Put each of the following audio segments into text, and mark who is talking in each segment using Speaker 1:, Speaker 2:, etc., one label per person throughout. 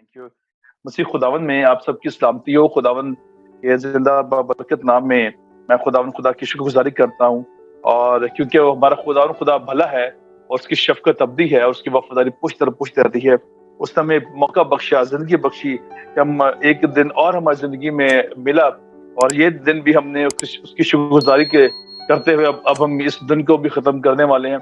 Speaker 1: Thank you. मसीह खुदावन में आप सबकी सलामती हो। खुदावन के जिंदा बरकत नाम में मैं खुदावन खुदा की शुक्रगुजारी करता हूँ, और क्योंकि वो हमारा खुदावन खुदा भला है और उसकी शफकत अब्दी है और उसकी वफादारी पुश्त पुश्त रहती है। उसने हमें मौका बख्शा, जिंदगी बख्शी कि हम एक दिन और हमारी जिंदगी में मिला, और ये दिन भी हमने उसकी शुक्रगुजारी के करते हुए अब हम इस दिन को भी खत्म करने वाले हैं,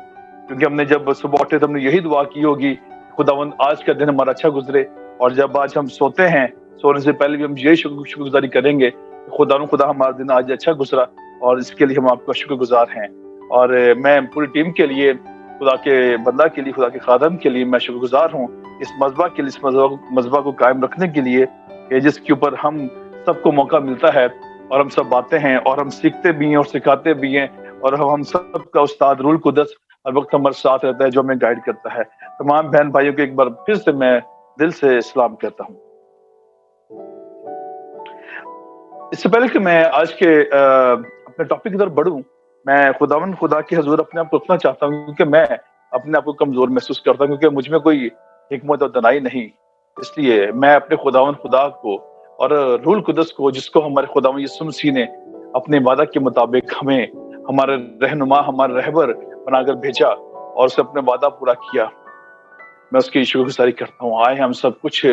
Speaker 1: क्योंकि हमने जब सुबह उठे तो हमने यही दुआ की होगी खुदावन आज का दिन हमारा अच्छा गुजरे। और जब आज हम सोते हैं, सोने से पहले भी हम यही शुक्रगुजारी करेंगे खुदा हमारा दिन आज अच्छा गुजरा, और इसके लिए हम आपका शुक्रगुजार हैं। और मैं पूरी टीम के लिए, खुदा के बंदा के लिए, खुदा के खादम के लिए मैं शुक्रगुजार हूँ इस मजबा के लिए, इस मजबा को कायम रखने के लिए, जिसके ऊपर हम सबको मौका मिलता है और हम सब बातें हैं और हम सीखते भी हैं और सिखाते भी हैं, और हम सबका उस्ताद रूल कुदस हर वक्त हमारे साथ रहता है जो हमें गाइड करता है। तमाम बहन भाइयों को एक बार फिर से मैं दिल से सलाम करता हूँ। इससे पहले कि मैं आज के अपने टॉपिक की तरफ बढ़ूं, मैं खुदा के हजूर अपने आप को रखना चाहता हूँ, क्योंकि मैं अपने आप को कमजोर महसूस करता हूँ, क्योंकि मुझ में कोई हिकमत और दनाई नहीं। इसलिए मैं अपने खुदा को और रूल कुदस को, जिसको हमारे खुदावन यीशु मसीह ने अपने वादा के मुताबिक हमें हमारे रहनुमा, हमारे रहबर बनाकर भेजा और उसे अपने वादा पूरा किया, मैं उसकी शुक्रगुजारी करता हूँ। आए हम सब कुछ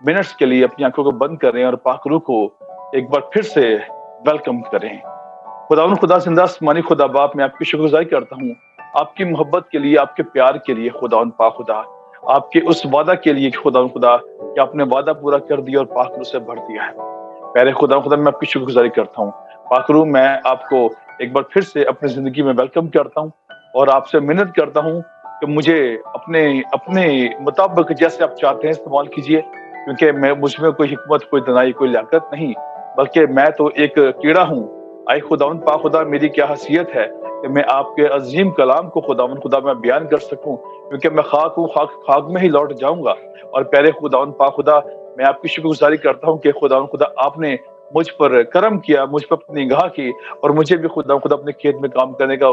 Speaker 1: मिनट्स के लिए अपनी आंखों को बंद करें और पाक रूह को एक बार फिर से वेलकम करें। खुदावन खुदा जिंदा आसमानी खुदा बाप, मैं आपकी शुक्रगुजारी करता हूँ आपकी मोहब्बत के लिए, आपके प्यार के लिए खुदावन पाक खुदा, आपके उस वादा के लिए खुदावन खुदा कि आपने वादा पूरा कर दिया और पाक रूह से भर दिया है। प्यारे खुदावन खुदा, मैं आपकी शुक्रगुजारी करता हूँ। पाक रूह, मैं आपको एक बार फिर से अपनी जिंदगी में वेलकम करता हूँ और आपसे मिन्नत करता हूँ कि मुझे अपने मुताबिक जैसे आप चाहते हैं इस्तेमाल कीजिए, क्योंकि मुझ में कोई हिकमत, कोई दनाई, कोई लियाकत नहीं, बल्कि मैं तो एक कीड़ा हूँ। आए खुदावन पाक खुदा, मेरी क्या हैसियत है कि मैं आपके अजीम कलाम को खुदावन खुदा मैं बयान कर सकूं, क्योंकि मैं खाक हूँ, खाक में ही लौट जाऊंगा। और प्यारे खुदावन पाक खुदा, मैं आपकी शुक्रगुजारी करता हूँ कि खुदावन खुदा आपने मुझ पर करम किया, मुझ पर अपनी निगाह की, और मुझे भी खुदा अपने खेत में काम करने का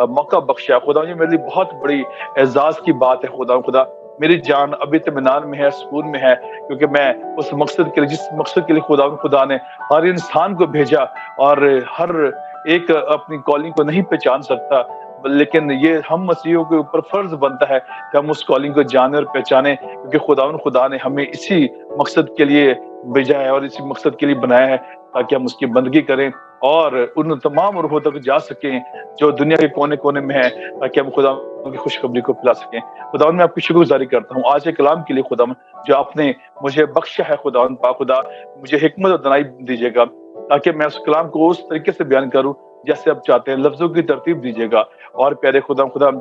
Speaker 1: मौका बख्शा। खुदा जी, मेरे लिए बहुत बड़ी एजाज की बात है खुदा, मेरी जान अभी इत्मीनान में है, सुकून में है, क्योंकि मैं उस मकसद के लिए, जिस मकसद के लिए खुदा ने हर इंसान को भेजा, और हर एक अपनी कॉलिंग को नहीं पहचान सकता, लेकिन ये हम मसीहों के ऊपर फर्ज बनता है कि हम उस कॉलिंग को जाने और पहचाने, क्योंकि खुदा ने हमें इसी मकसद के लिए भेजा है और इसी मकसद के लिए बनाया है, ताकि हम उसकी बंदगी करें और उन तमाम रूहों तक जा सकें जो दुनिया के कोने कोने में है, ताकि हम खुदा की खुशखबरी को फैला सकें। खुदावन, मैं आपकी शुक्रगुजारी करता हूँ आज के कलाम के लिए खुदावन, जो आपने मुझे बख्शा है। खुदावन पाक खुदा, मुझे हिकमत और दनाई दीजिएगा, ताकि मैं उस कलाम को उस तरीके से बयान करूँ जैसे आप चाहते हैं। लफ्जों की तरतीब दीजिएगा, और प्यारे खुदा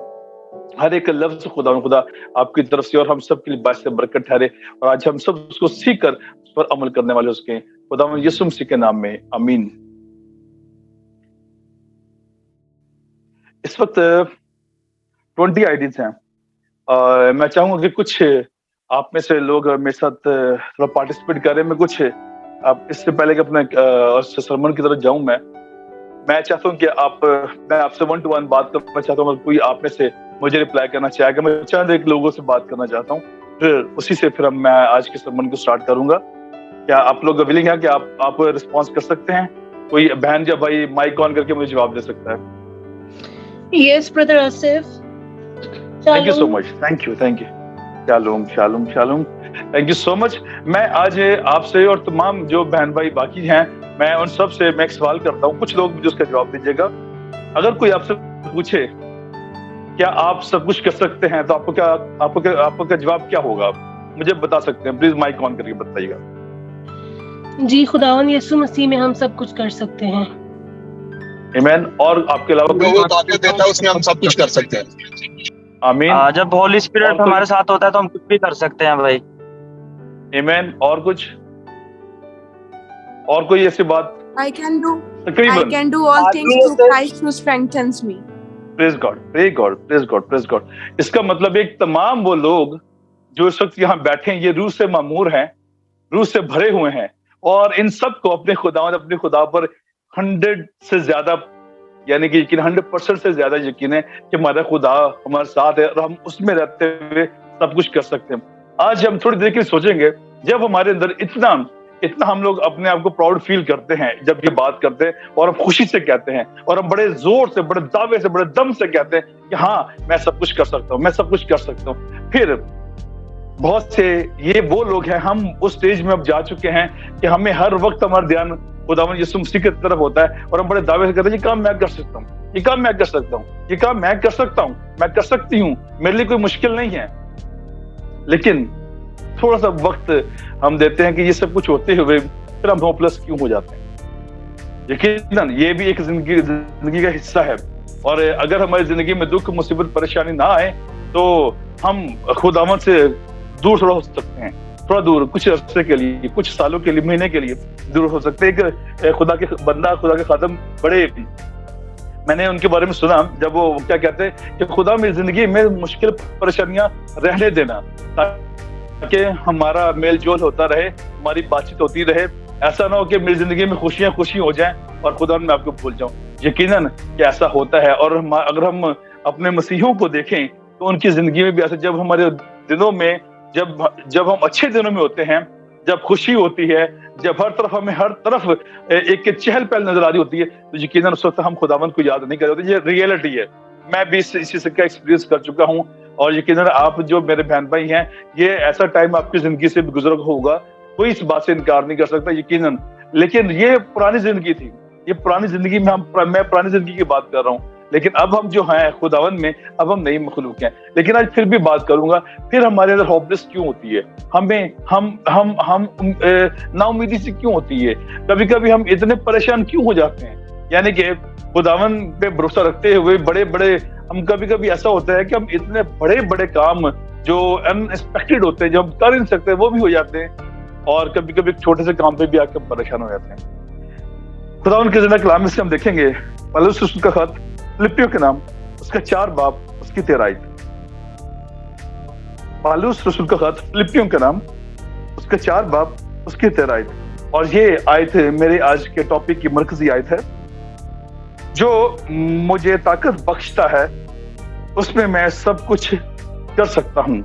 Speaker 1: हर एक लफ्ज खुदा आपकी तरफ से और हम सब के लिए बायस बरकत ठहरे, और आज हम सब उसको सीख कर उस पर अमल करने वाले उसके खुदा यीशु मसीह के नाम में, आमीन। इस वक्त 20 आईडीज हैं। मैं चाहूंगा कि कुछ आप में से लोग मेरे साथ थोड़ा पार्टिसिपेट करें। मैं कुछ आप इससे पहले कि अपने सरमन की तरफ जाऊं, मैं चाहता हूं कि मैं आपसे 1 to 1 बात करना चाहता हूं। कोई आप में से मुझे रिप्लाई करना चाहेगा, मैं चंद एक लोगों से बात करना चाहता हूं, फिर उसी से फिर मैं आज के सरमन को स्टार्ट करूंगा। क्या आप लोग विलिंग हैं कि आप रिस्पॉन्स कर सकते हैं? कोई बहन या भाई माइक ऑन करके मुझे जवाब दे सकता है?
Speaker 2: Yes, brother Asif.
Speaker 1: Thank you so much. Thank you. Shalom. Thank you so much. मैं आज आपसे और तमाम जो बहन भाई बाकी हैं, मैं उन सब से मैं एक सवाल करता हूँ, कुछ लोग मुझे उसका जवाब दीजिएगा। अगर कोई आपसे पूछे क्या आप सब कुछ कर सकते हैं, तो आपका जवाब क्या होगा? मुझे बता सकते हैं, प्लीज माइक ऑन करके बताइएगा।
Speaker 2: जी, खुदावन यीशु मसीह में हम सब कुछ कर सकते हैं।
Speaker 1: आमीन। और आपके अलावा
Speaker 3: जो ताकत देता है उसमें हम सब कुछ कर सकते हैं।
Speaker 1: आमीन।
Speaker 4: जब होली स्पिरिट हमारे साथ होता है तो हम कुछ भी कर सकते हैं भाई।
Speaker 1: आमीन। और कुछ, और कोई ऐसी बात?
Speaker 5: I can do all things through Christ who strengthens me.
Speaker 1: Praise God. इसका मतलब एक तमाम वो लोग जो इस वक्त यहाँ बैठे हैं, ये रूह से मामूर हैं, रूह से भरे हुए हैं, और इन सब को अपने खुदा पर 100 से ज्यादा, यानी कि यकीन 100% से ज्यादा यकीन है कि हमारा खुदा हमारे साथ है और हम उसमें रहते हुए सब कुछ कर सकते हैं। आज हम थोड़ी देर के लिए सोचेंगे जब हमारे अंदर इतना हम लोग अपने आप को प्राउड फील करते हैं, जब ये बात करते हैं और हम खुशी से कहते हैं और हम बड़े जोर से, बड़े दावे से, बड़े दम से कहते हैं कि हाँ मैं सब कुछ कर सकता हूँ, मैं सब कुछ कर सकता हूँ, फिर बहुत से ये वो लोग हैं, हम उस स्टेज में अब जा चुके हैं कि हमें हर वक्त हमारा ध्यान खुदावंद यीशु मसीह की तरफ होता है और हम बड़े दावे से कहते हैं ये काम मैं कर सकता हूँ, ये काम मैं कर सकता हूँ, ये काम मैं कर सकता हूँ, मैं कर सकती हूँ, मेरे लिए कोई मुश्किल नहीं है। लेकिन थोड़ा सा वक्त हम देते हैं कि ये सब कुछ होते हुए फिर हम होपलेस क्यों हो जाते हैं। यकीनन ये भी एक जिंदगी का हिस्सा है, और अगर हमारी जिंदगी में दुख, मुसीबत, परेशानी ना आए तो हम खुदावंद से दूर थोड़ा हो सकते हैं, थोड़ा दूर, कुछ अरसे के लिए, कुछ सालों के लिए, महीने के लिए दूर हो सकते हैं। एक खुदा के बंदा, खुदा के खादम, बड़े मैंने उनके बारे में सुना, जब वो क्या कहते हैं कि खुदा मेरी जिंदगी में मुश्किल परेशानियां रहने देना ताकि हमारा मेल जोल होता रहे, हमारी बातचीत होती रहे, ऐसा ना हो कि मेरी जिंदगी में खुशियां खुशी हो जाएं और खुदा मैं आपको भूल जाऊं। यकीनन कि ऐसा होता है, और अगर हम अपने मसीहों को देखें तो उनकी जिंदगी में भी ऐसा, जब हमारे दिनों में जब हम अच्छे दिनों में होते हैं, जब खुशी होती है, जब हमें हर तरफ एक चहल पहल नजर आ रही होती है, तो यकीनन उस वक्त हम खुदावंद को याद नहीं कर रहे होते। ये रियलिटी है, मैं भी इसी से का एक्सपीरियंस कर चुका हूँ, और यकीनन आप जो मेरे बहन भाई हैं, ये ऐसा टाइम आपकी जिंदगी से भी गुजरा होगा, कोई इस बात से इनकार नहीं कर सकता यकीनन। लेकिन ये पुरानी जिंदगी थी, ये पुरानी जिंदगी में मैं पुरानी जिंदगी की बात कर रहा हूँ, लेकिन अब हम जो हैं खुदावंद में, अब हम नई मखलूक हैं। लेकिन आज फिर भी बात करूंगा, फिर हमारे अंदर होपलेस क्यों होती है, हमें हम नाउमीदी से क्यों होती है, कभी कभी हम इतने परेशान क्यों हो जाते हैं। यानी कि खुदावंद पे भरोसा रखते हुए बड़े बड़े हम कभी कभी ऐसा होता है कि हम इतने बड़े बड़े काम जो अनएक्सपेक्टेड होते हैं, जो हम कर नहीं सकते, वो भी हो जाते हैं, और कभी कभी छोटे से काम पे भी आकर परेशान हो जाते हैं। खुदावंद के ज़िंदा कलाम से हम देखेंगे पौलुस रसूल का खत फिलिप्पियों के नाम, उसका 4 बाब, उसकी 13 आयत। पौलुस रसूल का खत फिलिप्पियों के नाम, उसका 4 बाब, उसकी 13 आयत। और ये आयत मेरे आज के टॉपिक की मरकजी आयत है। जो मुझे ताकत बख्शता है उसमें मैं सब कुछ कर सकता हूं।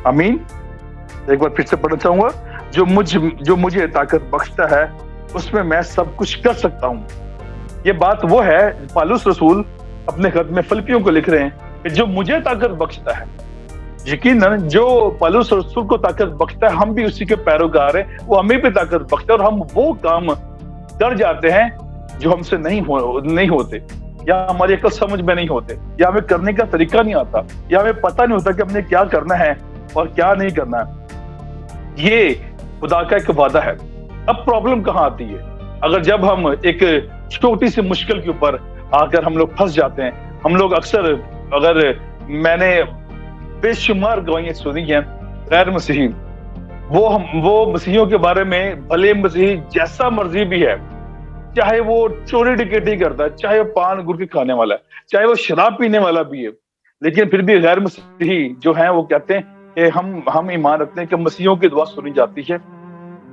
Speaker 1: आमीन। एक बार फिर से पढ़ना चाहूंगा, जो मुझे ताकत बख्शता है उसमें मैं सब कुछ कर सकता हूं। ये बात वो है पौलुस रसूल अपने खत में फिलिप्पियों को लिख रहे हैं कि जो मुझे ताकत बख्शता है। यकीनन जो पौलुस रसूल को ताकत बख्शता है, हम भी उसी के पैरोकार हैं, वो हमें भी ताकत बख्शता है, और हम वो काम कर जाते हैं जो हमसे नहीं होते, या हमारी अकल समझ में नहीं होते, या हमें करने का तरीका नहीं आता, या हमें पता नहीं होता कि हमने क्या करना है और क्या नहीं करना है। ये खुदा का एक वादा है। अब प्रॉब्लम कहाँ आती है? जब हम एक छोटी सी मुश्किल के ऊपर आकर हम लोग फंस जाते हैं। हम लोग अक्सर, अगर मैंने बेशुमार गवाहियां सुनी हैं गैर मसीही, वो मसीहियों के बारे में, भले मसीही जैसा मर्जी भी है, चाहे वो चोरी डकैती करता है, चाहे वो पान गुटखा खाने वाला है, चाहे वो शराब पीने वाला भी है, लेकिन फिर भी गैर मसीही जो है वो कहते हैं कि हम ईमान रखते हैं कि मसीहियों की दुआ सुनी जाती है।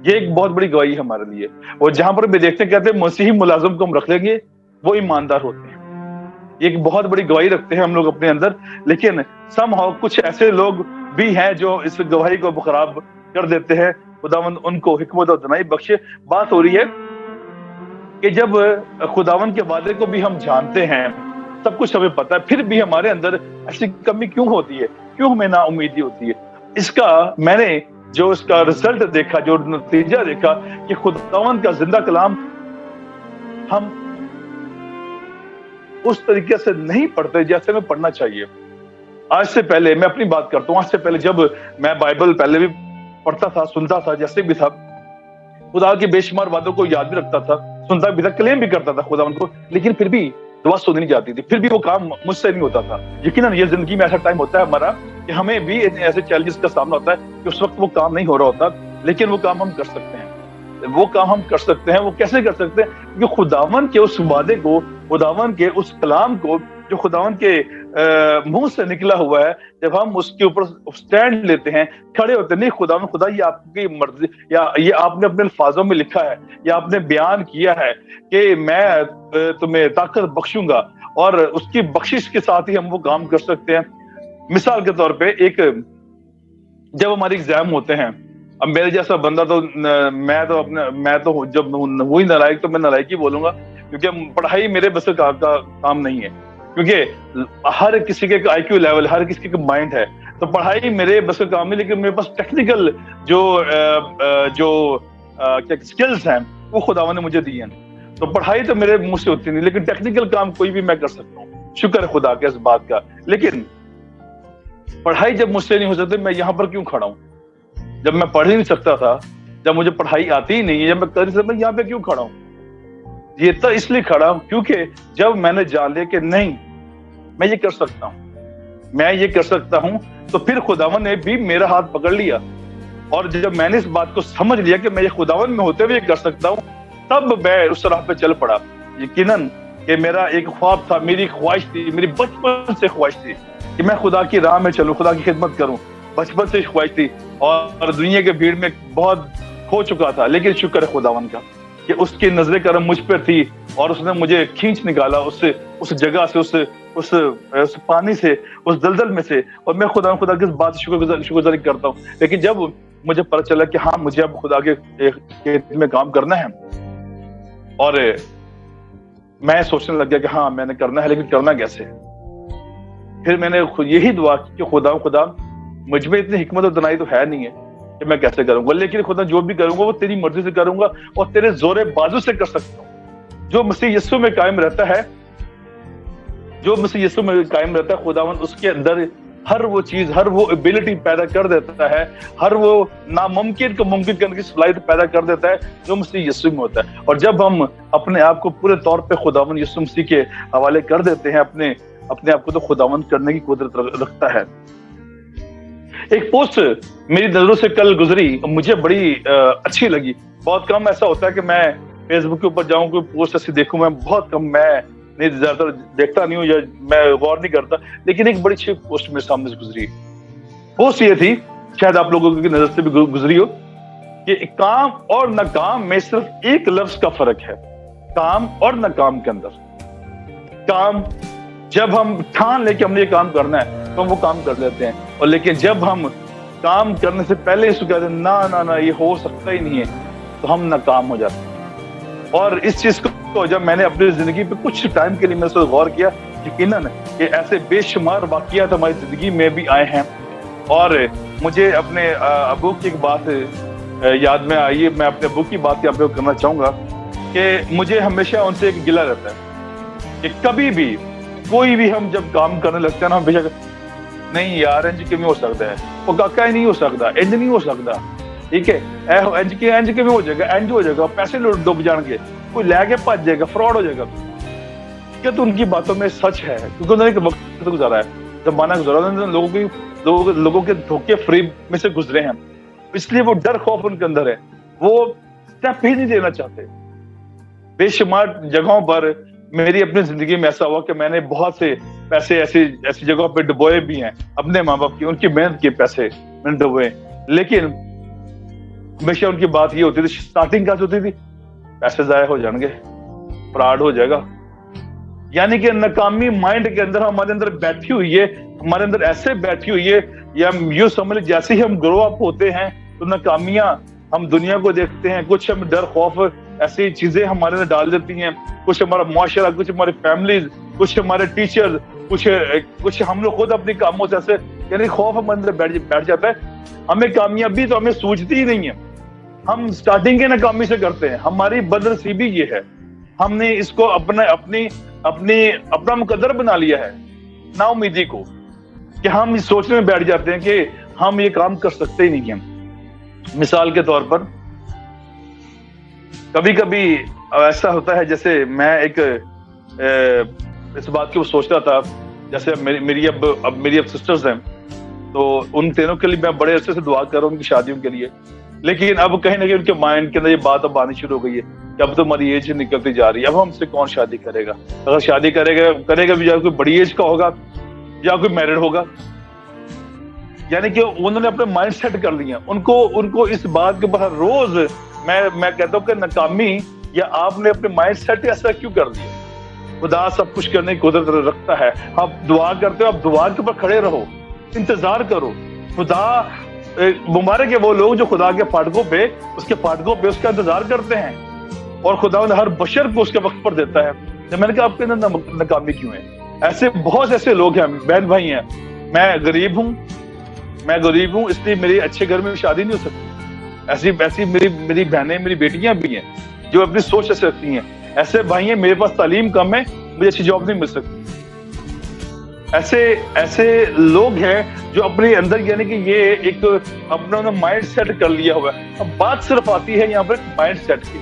Speaker 1: ये एक बहुत बड़ी गवाही है हमारे लिए। और जहां पर भी देखते हैं, कहते हैं मसीही मुलाजिम को हम रख लेंगे, वो ईमानदार होते हैं। एक बहुत बड़ी गवाही रखते हैं हम लोग अपने अंदर, लेकिन समहाउ कुछ ऐसे लोग भी हैं जो इस गवाही को खराब कर देते हैं। खुदावंद उनको हिकमत और दनाई बख्शे। बात हो रही है कि जब खुदावंद के वादे को भी हम जानते हैं, सब कुछ हमें पता है, फिर भी हमारे अंदर ऐसी कमी क्यों होती है, क्यों हमें नाउमीदी होती है? इसका मैंने जो इसका रिजल्ट देखा, जो नतीजा देखा, कि खुदावंद का जिंदा कलाम हम उस तरीके से नहीं पढ़ते जैसे हमें पढ़ना चाहिए। आज से पहले मैं अपनी बात करता हूँ, आज से पहले जब मैं बाइबल पहले भी पढ़ता था, सुनता था, जैसे भी था, खुदा के बेशुमार वादों को याद भी रखता था, सुनता भी था, क्लेम भी करता था खुदा उनको, लेकिन फिर भी दुआ सुनी नहीं जाती थी, फिर भी वो काम मुझसे नहीं होता था। यकीनन ये जिंदगी में ऐसा टाइम होता है हमारा कि हमें भी ऐसे चैलेंजेस का सामना होता है कि उस वक्त वो काम नहीं हो रहा होता, लेकिन वो काम हम कर सकते हैं। वो काम हम कर सकते हैं। वो कैसे कर सकते हैं? क्योंकि खुदावन के उस वादे को, खुदावन के उस कलाम को जो खुदावन के मुंह से निकला हुआ है, जब हम उसके ऊपर स्टैंड लेते हैं, खड़े होते हैं, नहीं खुदावन, खुदा ये आपकी मर्जी, या ये आपने अपने अल्फाजों में लिखा है, या आपने बयान किया है कि मैं तुम्हें ताकत बख्शूंगा, और उसकी बख्शिश के साथ ही हम वो काम कर सकते हैं। मिसाल के तौर पे, जब हमारे एग्जाम होते हैं, अब मेरे जैसा बंदा तो मैं तो जब वही नालायक तो मैं नालायक ही बोलूंगा, क्योंकि पढ़ाई मेरे बस का काम नहीं है, क्योंकि हर किसी के आईक्यू लेवल, हर किसी का माइंड है, तो पढ़ाई मेरे बस का काम नहीं, लेकिन मेरे पास टेक्निकल जो क्या स्किल्स हैं वो खुदावन ने मुझे दिए हैं। तो पढ़ाई तो मेरे मुंह से होती नहीं, लेकिन टेक्निकल काम कोई भी मैं कर सकता हूँ, शुक्र है खुदा के इस बात का। लेकिन पढ़ाई जब मुझसे नहीं हो सकती, मैं यहाँ पर क्यों खड़ा हूँ? जब मैं पढ़ ही नहीं सकता था, जब मुझे पढ़ाई आती ही नहीं है, जब मैं कर ही सकता, यहाँ पे क्यों खड़ा हूँ? ये तो इसलिए खड़ा हूँ क्योंकि जब मैंने जान लिया कि नहीं मैं ये कर सकता हूँ, मैं ये कर सकता हूँ, तो फिर खुदावन ने भी मेरा हाथ पकड़ लिया। और जब मैंने इस बात को समझ लिया कि मैं ये खुदावन में होते हुए ये कर सकता हूँ, तब मैं उस राह पे चल पड़ा। यकीनन कि मेरा एक ख्वाब था, मेरी ख्वाहिश थी, मेरी बचपन से ख्वाहिश थी कि मैं खुदा की राह में चलूं, खुदा की खिदमत करूं, बचपन से ख्वाहिश थी। और दुनिया के भीड़ में बहुत खो चुका था, लेकिन शुक्र है खुदावन का कि उसकी नजरें करम मुझ पर थी और उसने मुझे खींच निकाला उस जगह से, उस पानी से, उस दलदल में से। और मैं खुदा की इस बात शुक्रगुजारी करता हूँ। लेकिन जब मुझे पता चला कि हाँ मुझे अब खुदा के खेत में काम करना है, और मैं सोचने लग गया कि हाँ मैंने करना है, लेकिन करना कैसे? फिर मैंने यही दुआ की कि खुदा मुझ में इतनी हिकमत और दनाई तो है नहीं है कि मैं कैसे करूंगा, लेकिन खुदा जो भी करूंगा वो तेरी मर्जी से करूंगा और तेरे जोरे बाजू से कर सकता हूँ। जो मसीह यीशु में कायम रहता है, जो मसीह यीशु में कायम रहता है, खुदावन उसके अंदर हर वो चीज, हर वो एबिलिटी पैदा कर देता है, हर वो नामुमकिन को मुमकिन करने की सलाहियत पैदा कर देता है जो मसीह यीशु में होता है। और जब हम अपने आप को पूरे तौर पे खुदावन यीशु मसीह के हवाले कर देते हैं, अपने आप को, तो खुदावन करने की कुदरत रखता है। एक पोस्ट मेरी नजरों से कल गुजरी, मुझे बड़ी अच्छी लगी। बहुत कम ऐसा होता है कि मैं फेसबुक के ऊपर जाऊं, कोई पोस्ट ऐसी देखूं, मैं बहुत कम, मैं नहीं ज्यादातर देखता नहीं हूँ या मैं गौर नहीं करता, लेकिन एक बड़ी अच्छी पोस्ट मेरे सामने से गुजरी। पोस्ट ये थी, शायद आप लोगों की नजर से भी गुजरी हो, कि काम और नाकाम में सिर्फ एक लफ्ज का फर्क है। काम और नाकाम के अंदर, काम जब हम ठान लेके हमने ये काम करना है तो हम वो काम कर लेते हैं, और लेकिन जब हम काम करने से पहले इसको कहते हैं ना ना ना ये हो सकता ही नहीं है, तो हम नाकाम हो जाते हैं। और इस चीज को जब मैंने अपनी जिंदगी पे कुछ टाइम के लिए मैंने उसको गौर किया, यकीनन कि ऐसे बेशुमार वाकयात हमारी जिंदगी में भी आए हैं। और मुझे अपने अबू की एक बात याद में आई है, मैं अपने अबू की बात यहाँ पे करना चाहूंगा कि मुझे हमेशा उनसे एक गिला रहता है कि कभी भी कोई भी हम जब काम करने लगते हैं ना, हमेशा नहीं यार इंज किਵੇਂ हो सकता है, वो काका ही नहीं हो सकता, इंज नहीं हो सकता, ठीक है, इंज किਵੇਂ हो जाएगा, इंज हो जाएगा, पैसे डूब जाएंगे, कोई लैके भज जाएगा, फ्रॉड हो जाएगा। क्या तो उनकी बातों में सच है, क्योंकि उन्होंने एक वक्त गुजारा है, जमाना गुजारा, उन्होंने लोगों के धोखे फ्रेब में से गुजरे हैं, इसलिए वो डर खौफ उनके अंदर है, वो स्टेप ही नहीं देना चाहते। बेशुमार जगहों पर मेरी अपनी जिंदगी में ऐसा हुआ कि मैंने बहुत से पैसे ऐसी जगहों पे डुबोए भी हैं, अपने माँ बाप की, उनकी मेहनत के पैसे मैंने डुबोए, लेकिन हमेशा उनकी बात ये होती थी, स्टार्टिंग क्या होती थी, पैसे जाया हो जाएंगे, फ्रॉड हो जाएगा। यानी कि नाकामी माइंड के अंदर हमारे अंदर बैठी हुई है, हमारे अंदर ऐसे बैठी हुई है, या यूं समझ लीजिए जैसे ही हम ग्रो अप होते हैं तो नाकामियां हम दुनिया को देखते हैं, कुछ हम डर खौफ ऐसी चीजें हमारे अंदर डाल देती हैं, कुछ हमारा मुआशरा, कुछ हमारी फैमिलीज, कुछ हमारे टीचर, कुछ हम लोग खुद अपने कामों से ऐसे, यानी खौफ हमारे अंदर बैठ जाता है। हमें कामयाबी तो हमें सूझती ही नहीं है, हम स्टार्टिंग के नाकामी से करते हैं। हमारी बदनसीबी ये है, हमने इसको अपना मुकद्दर बना लिया है, नाउमीदी को, कि हम इस सोचने में बैठ जाते हैं कि हम ये काम कर सकते ही नहीं हैं। मिसाल के तौर पर कभी कभी ऐसा होता है, जैसे मैं एक इस बात को सोच रहा था, जैसे मेरी अब सिस्टर्स हैं, तो उन तीनों के लिए मैं बड़े अरसे से दुआ कर रहा हूँ उनकी शादियों के लिए, लेकिन अब कहीं ना कहीं उनके माइंड के अंदर ये बात अब आनी शुरू हो गई है कि अब तो हमारी एज निकलती जा रही है, अब हमसे कौन शादी करेगा, अगर शादी करेगा भी, या कोई बड़ी एज का होगा या कोई मैरिड होगा। यानी कि उन्होंने अपने माइंड सेट कर लिया, उनको इस बात के ऊपर हर रोज मैं कहता हूँ कि नाकामी, या आपने अपने माइंड सेट ऐसा क्यों कर दिया। खुदा सब कुछ करने की कुदरत रखता है, आप दुआ करते हो, आप दुआ के ऊपर खड़े रहो, इंतजार करो, खुदा मुबारक है वो लोग जो खुदा के फाटकों पे उसका इंतजार करते हैं और खुदा हर बशर को उसके वक्त पर देता है। जब मैंने कहा आपके अंदर नाकामी क्यों है, ऐसे बहुत ऐसे लोग हैं, बहन भाई हैं। मैं गरीब हूँ इसलिए मेरी अच्छे घर में शादी नहीं हो सकती। ऐसी मेरी बहनें, मेरी बेटियां भी हैं जो अपनी सोच ऐसे रखती हैं। ऐसे भाई हैं, मेरे पास तालीम कम है, मुझे अच्छी जॉब नहीं मिल सकती। ऐसे लोग हैं जो अपने अंदर यानी कि ये एक अपना माइंड सेट कर लिया हुआ है। अब बात सिर्फ आती है यहाँ पर माइंड सेट की,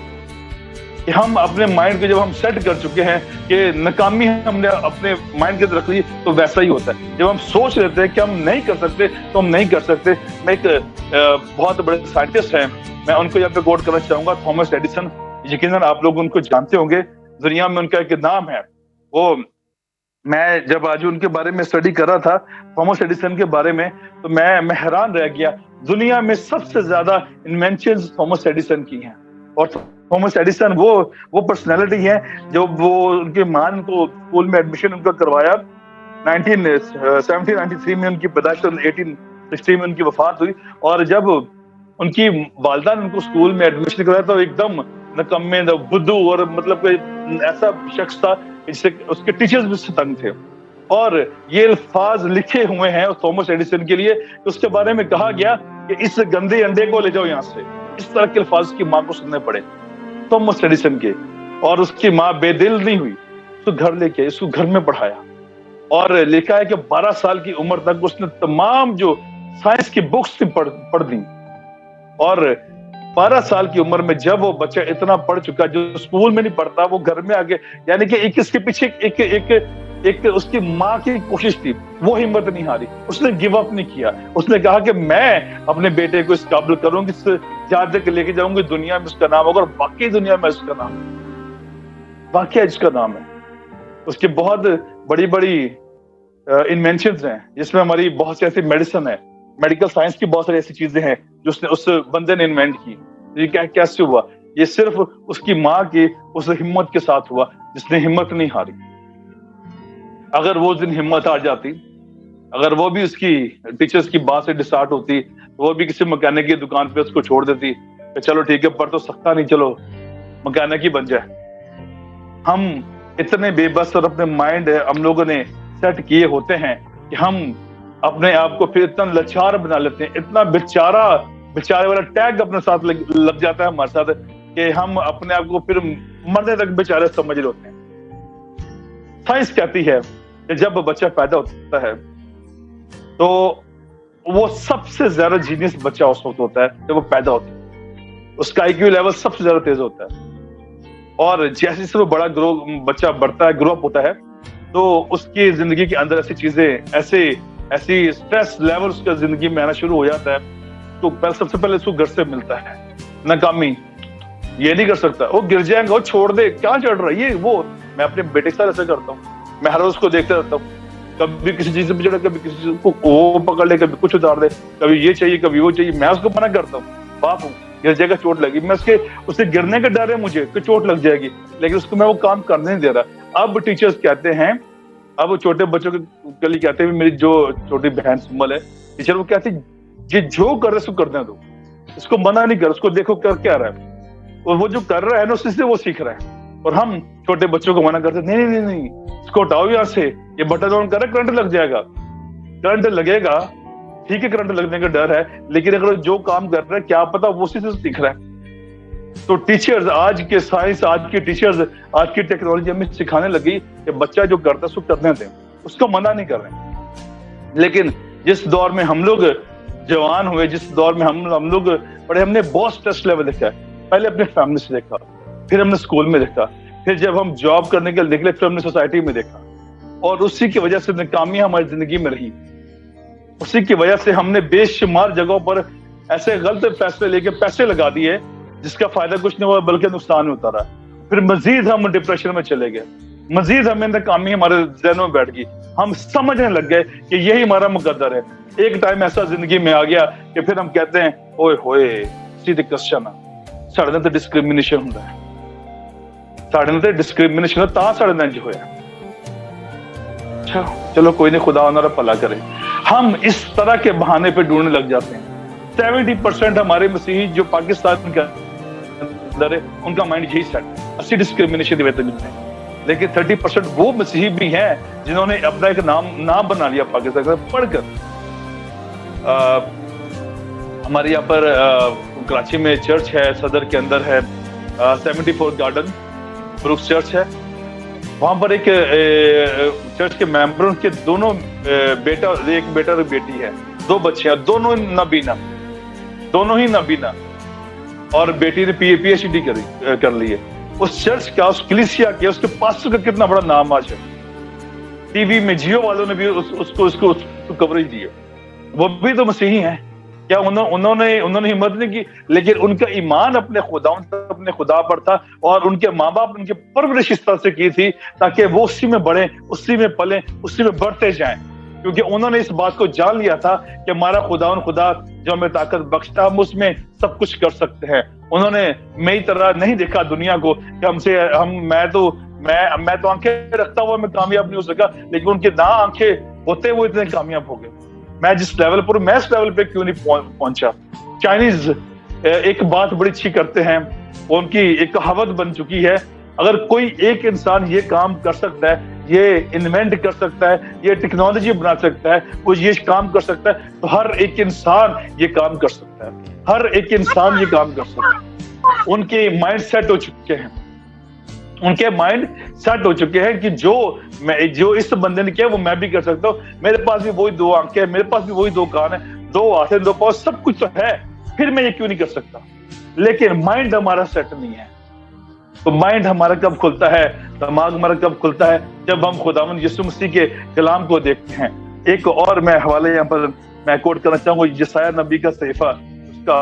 Speaker 1: कि हम अपने माइंड को जब हम सेट कर चुके हैं कि नाकामी हमने अपने माइंड के अंदर रख ली, तो वैसा ही होता है। जब हम सोच लेते हैं कि हम नहीं कर सकते तो हम नहीं कर सकते। मैं एक बहुत बड़े साइंटिस्ट हैं, मैं उनको यहाँ पे कोट करना चाहूंगा, थॉमस एडिसन। यकीनन आप लोग उनको जानते होंगे, दुनिया में उनका एक नाम है। वो मैं जब आज उनके बारे में स्टडी कर रहा था, थॉमस एडिसन के बारे में, तो मैं हैरान रह गया। दुनिया में सबसे ज्यादा इन्वेंशंस थॉमस एडिसन की हैं। और थॉमस एडिसन वो पर्सनैलिटी है जो वो उनके मां को स्कूल में एडमिशन उनका करवाया 1793 में उनकी पैदाइश, 1860 में उनकी वफात हुई। और जब उनकी वालदा ने उनको स्कूल में एडमिशन कराया तो एकदम नकम्मे बुद्धू और मतलब ऐसा शख्स था जिससे उसके टीचर्स भी उससे तंग थे। और ये अल्फाज लिखे हुए हैं थॉमस एडिसन के लिए, उसके बारे में कहा गया कि इस गंदे अंडे को ले जाओ यहाँ से। इस तरह के अल्फाज की मां को सुनने पड़े थॉमस एडिसन के। और उसकी मां बेदिल नहीं हुई, उसको घर लेके उसको घर में पढ़ाया। और लिखा है कि 12 साल की उम्र तक उसने तमाम जो साइंस की बुक्स थी पढ़ दी। और 12 साल की उम्र में जब वो बच्चा इतना पढ़ चुका, जो स्कूल में नहीं पढ़ता, वो घर में आके यानी कि एक इसके पीछे एक उसकी माँ की कोशिश थी, वो हिम्मत नहीं हारी, उसने गिव अप नहीं किया। उसने कहा कि मैं अपने बेटे को इस काबिल करूंगी, जहां तक लेके जाऊंगी दुनिया में उसका नाम होगा। और वाकई दुनिया में उसका नाम, वाकई जिसका नाम है। उसकी बहुत बड़ी बड़ी इन्वेंशंस हैं, जिसमें हमारी बहुत सी ऐसी मेडिसिन है, मेडिकल साइंस की बहुत सारी ऐसी चीजें हैं जो उसने उस बंदे ने इन्वेंट की। ये कैसे हुआ? ये सिर्फ उसकी माँ की उस हिम्मत के साथ हुआ, जिसने हिम्मत नहीं हारी। अगर वो दिन हिम्मत हार जाती, अगर वो भी उसकी टीचर्स की बात से डिस्टार्ट होती, तो वो भी किसी मैकेनिक की दुकान पे उसको छोड़ देती कि चलो ठीक है, पढ़ तो सकता नहीं, चलो मैकेनिक ही बन जाए। हम इतने बेबस और अपने माइंड हम लोगों ने सेट किए होते हैं कि हम अपने आप को फिर इतना लाचार बना लेते हैं, इतना बेचारे वाला टैग अपने साथ लग जाता है हमारे साथ, कि हम अपने आप को फिर मरने तक बेचारे समझ रहे होते हैं। साइंस कहती है कि जब बच्चा पैदा होता है तो वो सबसे ज्यादा जीनियस बच्चा उस वक्त होता है जब वो पैदा होता है। उसका IQ लेवल सबसे ज्यादा तेज होता है। और जैसे जैसे वो बच्चा बढ़ता है, ग्रो अप होता है, तो उसकी जिंदगी के अंदर ऐसी चीजें, ऐसी स्ट्रेस लेवल उसका जिंदगी में आना शुरू हो जाता है। तो सबसे पहले उसको घर से मिलता है नाकामी, ये नहीं कर सकता, वो गिर जाएगा, वो छोड़ दे, क्या चढ़ रहा है ये वो। मैं अपने बेटे के साथ ऐसा करता हूँ, मैं हर रोज उसको देखते रहता हूँ, कभी किसी चीज पे चढ़े, कभी किसी चीज को वो पकड़ ले, कभी कुछ उतार दे, कभी ये चाहिए कभी वो चाहिए। मैं उसको मना करता हूँ, बाप हूँ, गिर जाएगा, चोट लगी। मैं उससे गिरने का डर है मुझे कि चोट लग जाएगी, लेकिन उसको मैं वो काम करने नहीं दे रहा। अब टीचर्स कहते हैं, अब छोटे बच्चों के लिए कहते हैं, मेरी जो छोटी बहन सुमल है, टीचर वो कहती है ये जो कर रहे उसको करने दो, इसको मना नहीं कर, उसको देखो कर क्या रहा है, और वो जो कर रहा है ना उससे वो सीख रहा है। और हम छोटे बच्चों को मना करते, नहीं नहीं नहीं, इसको हटाओ यहाँ से, ये बटन ऑन कर, करंट लग जाएगा। करंट लगेगा, ठीक है, करंट लगने का डर है, लेकिन अगर जो काम कर रहा है क्या पता वो उसी से सीख रहा है। तो टीचर्स, आज के साइंस, आज के टीचर्स, आज की टेक्नोलॉजी हमें सिखाने लगी कि बच्चा जो करता है उसको करने दें, उसको मना नहीं कर रहे। लेकिन जिस दौर में हम लोग जवान हुए, जिस दौर में हम लोग बड़े, हमने बहुत स्ट्रेस लेवल देखा है। पहले अपने फैमिली से देखा, फिर हमने स्कूल में देखा, फिर जब हम जॉब करने के लिए निकले फिर हमने सोसाइटी में देखा, और उसी की वजह से नाकामी हमारी जिंदगी में रही। उसी की वजह से हमने बेशुमार जगहों पर ऐसे गलत फैसले लेके पैसे लगा दिए जिसका फायदा कुछ नहीं हुआ बल्कि नुकसान में उतारा। फिर मजीद हम डिप्रेशन में चले गए, मजीद हमें नाकामी हमारे ज़हनों में बैठ गई। हम समझने लग गए कि यही हमारा मुकद्दर है। एक टाइम ऐसा जिंदगी में आ गया कि फिर हम कहते हैं ओए होए सीधे क्वेश्चन साढ़े नाल डिस्क्रिमिनेशन होता है, साढ़े नाल डिस्क्रिमिनेशन ता साढ़े नाल जो होया। अच्छा चलो कोई नहीं, खुदा उन्होंने भला करे। हम इस तरह के बहाने पे ढूंढने लग जाते हैं 70% हमारे मसीही जो पाकिस्तान के अंदर है उनका माइंड यही सेट है, अच्छी डिस्क्रिमिनेशन की वजह से। लेकिन 30% वो मसीही भी हैं जिन्होंने अपना एक नाम बना लिया पाकिस्तान का पढ़कर। हमारे यहाँ पर कराची में चर्च है, सदर के अंदर है 74 गार्डन ब्रुक्स चर्च है। वहां पर एक चर्च के मेंबरों के दोनों बेटा, एक बेटा और बेटी है, 2 बच्चे हैं, दोनों ही नबीना, और बेटी ने PhD कर ली है। उस चर्च का, उस कलीसिया के, उसके पास्टर का कितना बड़ा नाम आज है। टीवी में जियो वालों ने भी उसको कवरेज दी है। वो भी तो मसीही हैं। क्या उन्होंने हिम्मत नहीं की? लेकिन उनका ईमान अपने खुदा पर था, और उनके माँ बाप उनकी परवरिश इस तरह से की थी ताकि वो उसी में बढ़े, उसी में पले, उसी में बढ़ते जाएं, क्योंकि उन्होंने इस बात को जान लिया था कि हमारा खुदा जो हमें ताकत बख्शता, हम उसमें सब कुछ कर सकते हैं। उन्होंने मेरी तरह नहीं देखा दुनिया को कि मैं तो आंखें रखता हुआ मैं कामयाब नहीं हो सका, लेकिन उनके ना आंखें होते वो इतने कामयाब हो गए। मैं जिस लेवल पर, मैं इस लेवल पे क्यों नहीं पहुंचा? चाइनीज एक बात बड़ी अच्छी करते हैं, उनकी एक कहावत बन चुकी है, अगर कोई एक इंसान ये काम कर सकता है, ये इन्वेंट कर सकता है, ये टेक्नोलॉजी बना सकता है, वो ये काम कर सकता है, तो हर एक इंसान ये काम कर सकता है, हर एक इंसान ये काम कर सकता है। उनके माइंड सेट हो चुके हैं, उनके माइंड सेट हो चुके हैं कि जो इस बंदे ने किया वो मैं भी कर सकता हूँ। मेरे पास भी वही 2 आंखें, मेरे पास भी वही 2 कान है, 2 हाथ, 2 पाँव, सब कुछ तो है, फिर मैं ये क्यों नहीं कर सकता? लेकिन माइंड हमारा सेट नहीं है। तो माइंड हमारा कब खुलता है, दिमाग हमारा कब खुलता है? जब हम खुदावंद यीशु मसीह के कलाम को देखते हैं। एक और मैं हवाले यहाँ पर मैं कोट करना चाहूंगा, यशायाह नबी का सहीफा, उसका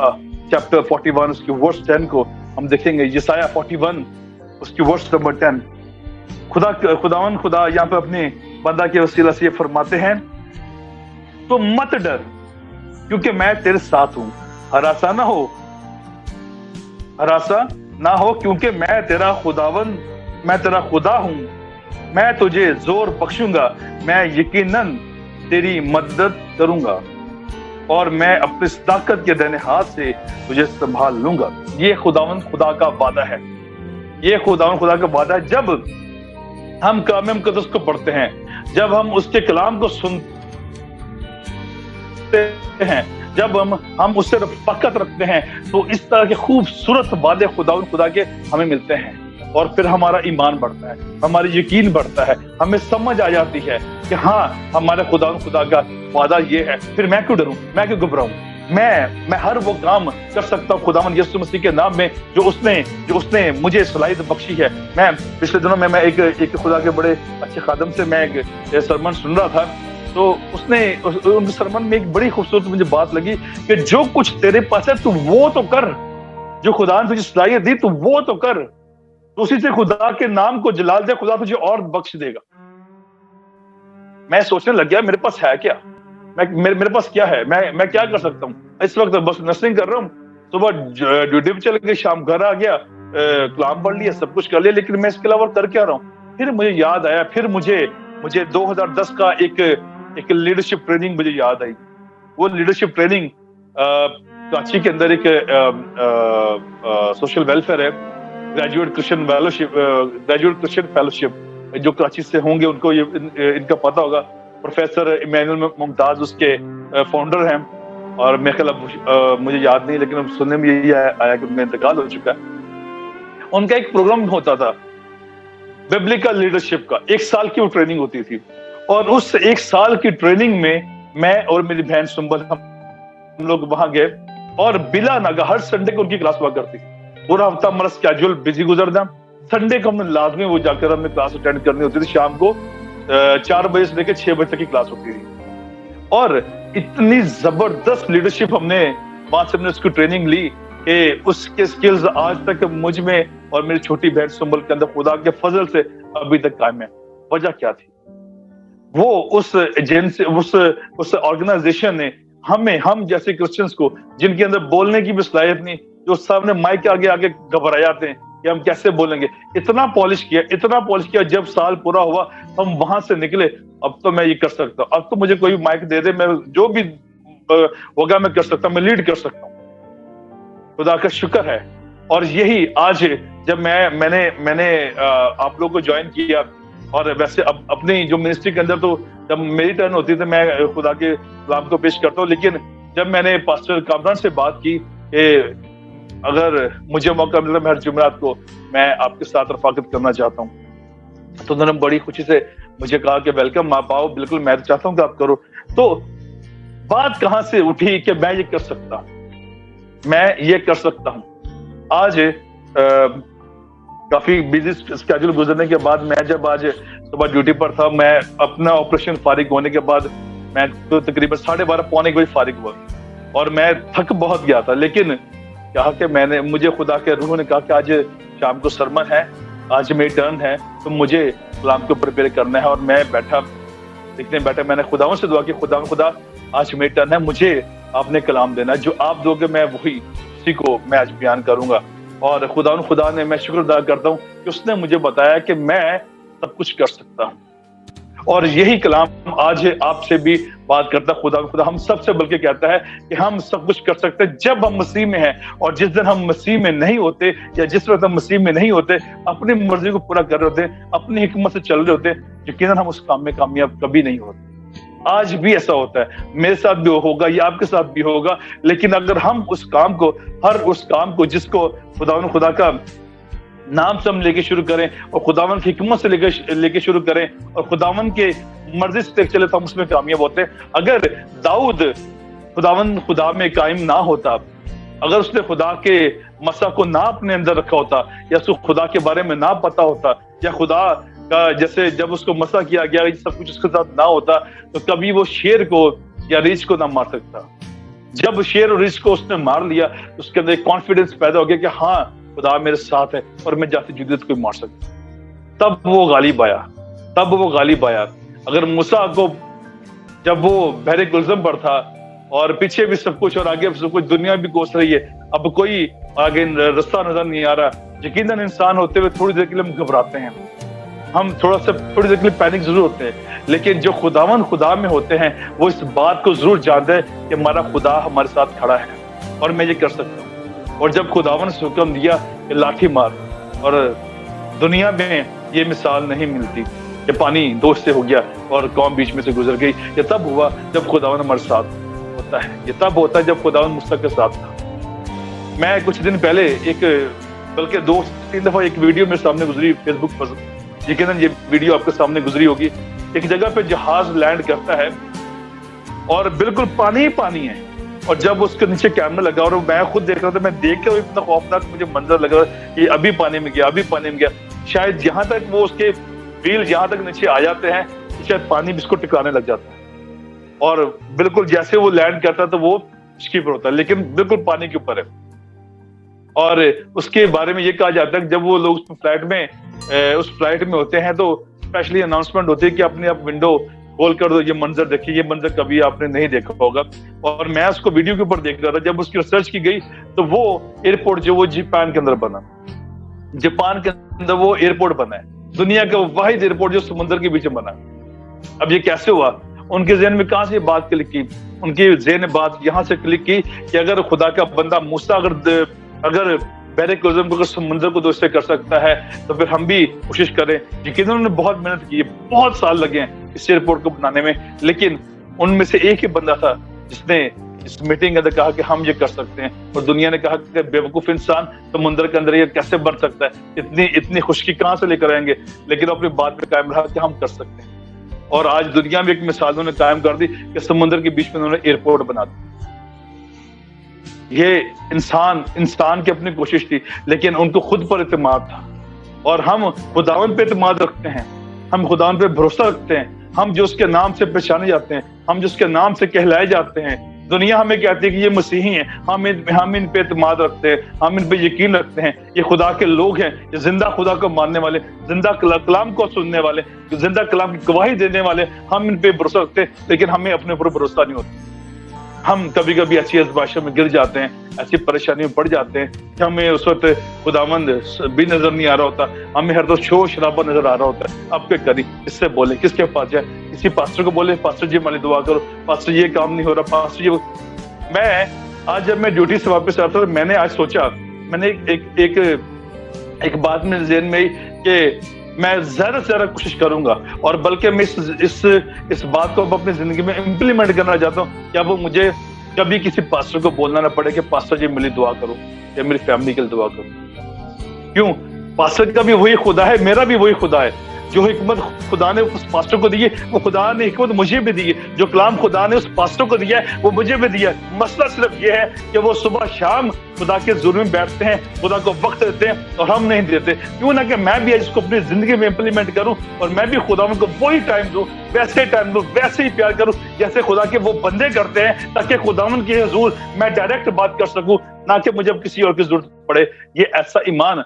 Speaker 1: चैप्टर 41 उसकी वर्स 10 को हम देखेंगे। यशायाह 41 उसकी वर्स नंबर 10, खुदा यहाँ पे अपने बंदा के वसीला से ये फरमाते हैं, तो मत डर क्योंकि मैं तेरे साथ हूं, हरासा ना हो क्योंकि मैं तेरा खुदा हूं, मैं तुझे जोर बख्शूंगा, मैं यकीनन तेरी मदद करूंगा, और मैं अपनी ताकत के दाहिने हाथ से तुझे संभाल लूंगा। ये खुदा का वादा है, ये खुदा का वादा है। जब हम कलाम मुक़द्दस को पढ़ते हैं, जब हम उसके कलाम को सुनते हैं, जब हम उससे रफ़ाकत रखते हैं, तो इस तरह के खूबसूरत वादे खुदा के हमें मिलते हैं, और फिर हमारा ईमान बढ़ता है, हमारा यकीन बढ़ता है, हमें समझ आ जाती है कि हाँ, हमारा खुदा का वादा ये है, फिर मैं क्यों डरूं, मैं क्यों घबराऊं? मैं हर वो काम कर सकता हूँ खुदावंद यीशु मसीह के नाम में जो उसने मुझे सलाहियत बख्शी है। मैं पिछले दिनों में मैं एक खुदा के बड़े अच्छे खादम से मैं एक सरमन सुन रहा था, तो उनके सरमन में एक बड़ी खूबसूरत मुझे बात लगी कि जो कुछ तेरे पास है तू वो तो कर, जो खुदा ने तुझे सलाहियत दी तू वो तो कर, तो उसी से खुदा के नाम को जलाल दे, खुदा तुझे और बख्श देगा। मैं सोचने लग गया मेरे पास है क्या, मेरे पास क्या है, मैं क्या कर सकता हूँ? इस वक्त बस नर्सिंग कर रहा हूँ, सुबह ड्यूटी पे चल गए, शाम घर आ गया, कलाम पढ़ लिया, सब कुछ कर लिया, लेकिन मैं इसके अलावा कर क्या रहा हूँ? फिर मुझे याद आया, फिर मुझे 2010 का एक लीडरशिप ट्रेनिंग मुझे याद आई। वो लीडरशिप ट्रेनिंग कराची के अंदर एक सोशल वेलफेयर है, ग्रेजुएट क्रिश्चियन फेलोशिप, जो कराची से होंगे उनको इनका पता होगा। प्रोफेसर इमैनुअल मुमताज उसके फाउंडर हैं, और मेरे ख्याल मुझे याद नहीं, लेकिन अब सुनने में यही आया कि उनका इंतकाल हो चुका है। उनका एक प्रोग्राम होता था बिब्लिकल लीडरशिप का, 1 साल की वो ट्रेनिंग होती थी, और उस 1 साल की ट्रेनिंग में मैं और मेरी बहन सुंबल हम लोग वहां गए, और बिला नागा हर संडे को उनकी क्लास हुआ करती थी। पूरा हफ्ता हमारा स्केड्यूल बिजी गुजरता, संडे को हमने लाजमी वो जाकर हमने क्लास अटेंड करनी होती थी। शाम को 4 बजे से लेकर 6 बजे तक की क्लास होती थी, और इतनी जबरदस्त लीडरशिप हमने वहां से हमने उसकी ट्रेनिंग ली कि उसके स्किल्स आज तक मुझ में और मेरी छोटी बहन सुंबल के अंदर खुदा के फजल से अभी तक कायम है। वजह क्या थी? वो उस एजेंसी, उस ऑर्गेनाइजेशन ने हम जैसे क्रिश्चियंस को, जिनके अंदर बोलने की भी सलाहियत नहीं, जो सामने माइक के आगे घबरा जाते हैं कि हम कैसे बोलेंगे, इतना पॉलिश किया। जब साल पूरा हुआ हम वहां से निकले, अब तो मैं ये कर सकता हूँ, अब तो मुझे कोई माइक दे दे, मैं जो भी होगा मैं कर सकता हूँ, मैं लीड कर सकता हूँ। खुदा का शुक्र है। और यही आज जब मैंने आप लोगों को ज्वाइन किया, और वैसे अपनी जो मिनिस्ट्री के अंदर तो जब मेरी टर्न होती है तो मैं खुदा के कलाम को पेश करता हूँ, लेकिन जब मैंने पास्टर कामरान से बात की कि अगर मुझे मौका मिला मैं हर जुमेरात को मैं आपके साथ रफाकत करना चाहता हूँ, तो उन्होंने बड़ी खुशी से मुझे कहा कि वेलकम, आप आओ, बिल्कुल मैं चाहता हूँ कि आप करो। तो बात कहाँ से उठी कि मैं ये कर सकता हूँ, मैं ये कर सकता हूँ। आज काफी बिजी स्केड्यूल गुजरने के बाद मैं जब आज सुबह ड्यूटी पर था, मैं अपना ऑपरेशन फारिग होने के बाद मैं तो तकरीबन 12:30 पौने 1 बजे फारिग हुआ और मैं थक बहुत गया था, लेकिन कहा कि मुझे खुदा के रूह ने कहा कि आज शाम को सरमन है, आज मेरी टर्न है, तो मुझे कलाम को प्रिपेयर करना है। और मैं लिखने बैठा, मैंने खुदावन से दुआ की, खुदा आज मेरी टर्न है, मुझे आपने कलाम देना, जो आप दोगे मैं वही उसी को मैं आज बयान करूंगा। और खुदा ने, मैं शुक्र अदा करता हूँ कि उसने मुझे बताया कि मैं सब कुछ कर सकता हूँ। और यही कलाम आज आपसे भी बात करता है। खुदा हम सबसे बल्कि कहता है कि हम सब कुछ कर सकते हैं जब हम मसीह में हैं। और जिस दिन हम मसीह में नहीं होते, या जिस वक्त हम मसीह में नहीं होते, अपनी मर्जी को पूरा कर रहे होते, अपनी हिकमत से चल रहे होते, यकीनन हम उस काम में कामयाब कभी नहीं होते। आज भी ऐसा होता है, मेरे साथ भी होगा, या आपके साथ भी होगा। लेकिन अगर हम उस काम को जिसको खुदा का नाम से हम लेके शुरू करें और खुदावन की हिकमत से लेके शुरू करें और खुदावन के मर्जी से चले, तो हम उसमें कामयाब होते हैं। अगर दाऊद खुदा में कायम ना होता, अगर उसने खुदा के मसा को ना अपने अंदर रखा होता, या उसको खुदा के बारे में ना पता होता, या खुदा का जैसे जब उसको मसा किया गया सब कुछ उसके साथ ना होता, तो कभी वो शेर को या रीछ को ना मार सकता। जब शेर और रीछ को उसने मार लिया, तो उसके अंदर एक कॉन्फिडेंस पैदा हो गया कि हाँ, खुदा मेरे साथ है और मैं जाति जुदियत को मार सकता। तब वो गालिब आया। अगर मूसा को जब वो बहरे गुलज़म पर था और पीछे भी सब कुछ और आगे भी सब कुछ, दुनिया भी कोस रही है, अब कोई आगे रास्ता नजर नहीं आ रहा, यकीनन इंसान होते हुए थोड़ी देर के लिए हम घबराते हैं, हम थोड़ी देर के लिए पैनिक जरूर होते हैं। लेकिन जो खुदा में होते हैं, वो इस बात को जरूर जानते हैं कि हमारा खुदा हमारे साथ खड़ा है और मैं ये कर सकता हूँ। और जब खुदावन से हुक्म दिया कि लाठी मार, और दुनिया में ये मिसाल नहीं मिलती कि पानी दो से हो गया और कौम बीच में से गुजर गई, ये तब हुआ जब खुदावन हमारे साथ होता है, ये तब होता है जब खुदावन मुझसे के साथ था। मैं कुछ दिन पहले बल्कि 2-3 दफा एक वीडियो मेरे सामने गुजरी फेसबुक पर, यकीनन ये वीडियो आपके सामने गुजरी होगी। एक जगह पे जहाज लैंड करता है और बिल्कुल पानी ही पानी है, और जब उसके नीचे कैमरा लगा और मैं खुद देख रहा था, मैं देख के इतना खौफनाक मुझे मंजर लग रहा कि अभी पानी में गया। शायद जहां तक वो उसके व्हील जहां तक नीचे आ जाते हैं, शायद पानी भी इसको टिकाने लग जाता है, और बिल्कुल जैसे वो लैंड करता है तो वो इसके ऊपर होता है, लेकिन बिल्कुल पानी के ऊपर है। और उसके बारे में ये कहा जाता है कि जब वो लोग उस फ्लाइट में होते हैं, तो स्पेशली अनाउंसमेंट होती है कि अपने आप विंडो खोल कर दो, ये मंजर देखिए, ये मंजर कभी आपने नहीं देखा होगा। और मैं उसको वीडियो के ऊपर देख रहा था, जब उसकी रिसर्च की गई तो वो एयरपोर्ट जो वो जापान के अंदर वो एयरपोर्ट बना है, दुनिया का वाहिद एयरपोर्ट जो समुद्र के बीच में बना। अब ये कैसे हुआ? उनके ज़हन में कहां से बात क्लिक की? उनके ज़हन में बात यहां से क्लिक की कि अगर खुदा का बंदा मूसा अगर बहरे गुलज़म को समुद्र को दोस्त कर सकता है, तो फिर हम भी कोशिश करें। यकीनन उन्होंने बहुत मेहनत की है, बहुत साल लगे हैं इस एयरपोर्ट को बनाने में, लेकिन उनमें से एक ही बंदा था जिसने इस मीटिंग के अंदर कहा कि हम ये कर सकते हैं। और दुनिया ने कहा कि बेवकूफ इंसान, समुद्र के अंदर ये कैसे बन सकता है, इतनी खुशकी कहां से लेकर आएंगे? लेकिन अपनी बात पे कायम रहा कि हम कर सकते हैं। और आज दुनिया में एक मिसाल उन्होंने कायम कर दी कि समुद्र के बीच में उन्होंने एयरपोर्ट बना दिया। ये इंसान की अपनी कोशिश थी, लेकिन उनको खुद पर इत्मीनान था। और हम खुदावन पे इत्मीनान रखते हैं, हम खुदावन पे भरोसा रखते हैं, हम जो उसके नाम से पहचाने जाते हैं, हम जो उसके नाम से कहलाए जाते हैं। दुनिया हमें कहती है कि ये मसीही हैं, हम इन पे इत्मीनान रखते हैं, हम इन पे यकीन रखते हैं, ये खुदा के लोग हैं, ये जिंदा खुदा को मानने वाले, जिंदा कलाम को सुनने वाले, जिंदा कलाम की गवाही देने वाले, हम इन पे भरोसा रखते हैं। लेकिन हमें अपने ऊपर भरोसा नहीं होता, ہم کبھی کبھی ایسی ازمائشوں میں گر جاتے ہیں, ایسی پریشانیوں میں پڑ جاتے ہیں کہ ہمیں اس وقت خداوند بھی نظر نہیں آ رہا ہوتا, ہمیں ہر روز شور شرابہ نظر آ رہا ہوتا ہے. اب کیا کریں, کس سے بولیں, کس کے پاس جائیں؟ کسی پاسٹر کو بولیں, پاسٹر جی ہماری دعا کرو, پاسٹر یہ کام نہیں ہو رہا, پاسٹر یہ. میں آج جب میں ڈیوٹی سے واپس آتا ہوں, میں نے آج سوچا, میں نے ایک بات میرے ذہن میں کہ میں زیادہ سے زیادہ کوشش کروں گا, اور بلکہ میں اس بات کو اپنی زندگی میں امپلیمنٹ کرنا چاہتا ہوں کہ اب مجھے کبھی کسی پاسٹر کو بولنا نہ پڑے کہ پاسٹر جی میری دعا کرو یا میری فیملی کے لیے دعا کرو. کیوں؟ پاسٹر کا بھی وہی خدا ہے, میرا بھی وہی خدا ہے. جو حکمت خدا نے اس پاسٹر کو دی ہے, وہ خدا نے حکمت مجھے بھی دی ہے. جو کلام خدا نے اس پاسٹر کو دیا ہے, وہ مجھے بھی دیا ہے. مسئلہ صرف یہ ہے کہ وہ صبح شام خدا کے حضور میں بیٹھتے ہیں, خدا کو وقت دیتے ہیں, اور ہم نہیں دیتے. کیوں نہ کہ میں بھی اس کو اپنی زندگی میں امپلیمنٹ کروں, اور میں بھی خدا کو وہی ٹائم دوں, ویسے ٹائم دوں, ویسے ہی پیار کروں جیسے خدا کے وہ بندے کرتے ہیں, تاکہ خداوند کے حضور میں ڈائریکٹ بات کر سکوں, نہ کہ مجھے کسی اور کی ضرورت پڑے. یہ ایسا ایمان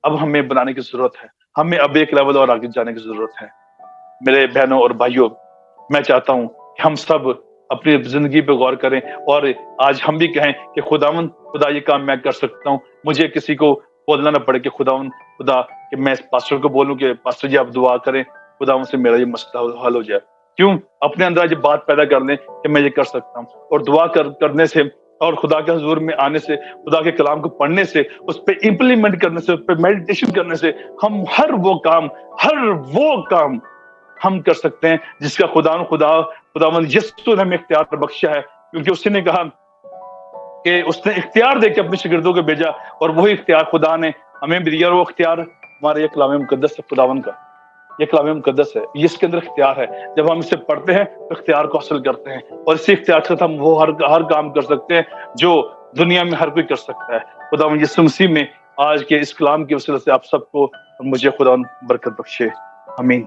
Speaker 1: اب ہمیں بنانے کی ضرورت ہے. ہمیں اب ایک لیول اور آگے جانے کی ضرورت ہے. میرے بہنوں اور بھائیوں, میں چاہتا ہوں کہ ہم سب اپنی زندگی پہ غور کریں, اور آج ہم بھی کہیں کہ خدا یہ کام میں کر سکتا ہوں. مجھے کسی کو بولنا نہ پڑے کہ خدا کہ میں پاسٹر کو بولوں کہ پاسٹر جی آپ دعا کریں, خداوند سے میرا یہ مسئلہ حل ہو جائے. کیوں؟ اپنے اندر یہ بات پیدا کر لیں کہ میں یہ کر سکتا ہوں, اور دعا کرنے سے اور خدا کے حضور میں آنے سے, خدا کے کلام کو پڑھنے سے, اس پہ امپلیمنٹ کرنے سے, اس پہ میڈیٹیشن کرنے سے, ہم ہر وہ کام ہم کر سکتے ہیں جس کا خداوند یسوع نے ہمیں اختیار بخشا ہے. کیونکہ اس نے کہا کہ اس نے اختیار دے کے اپنے شاگردوں کو بھیجا, اور وہی اختیار خدا نے ہمیں بھی دیا, اور وہ اختیار ہمارا یہ کلام مقدس ہے. خداوند کا یہ کلام مقدس ہے, یہ اس کے اندر اختیار ہے. جب ہم اسے پڑھتے ہیں تو اختیار کو حاصل کرتے ہیں, اور اسی اختیار سے ہم وہ ہر کام کر سکتے ہیں جو دنیا میں ہر کوئی کر سکتا ہے. خداوند یسوع مسیح میں آج کے اس کلام کی وسیلہ سے آپ سب کو اور مجھے خداوند برکت بخشے. آمین.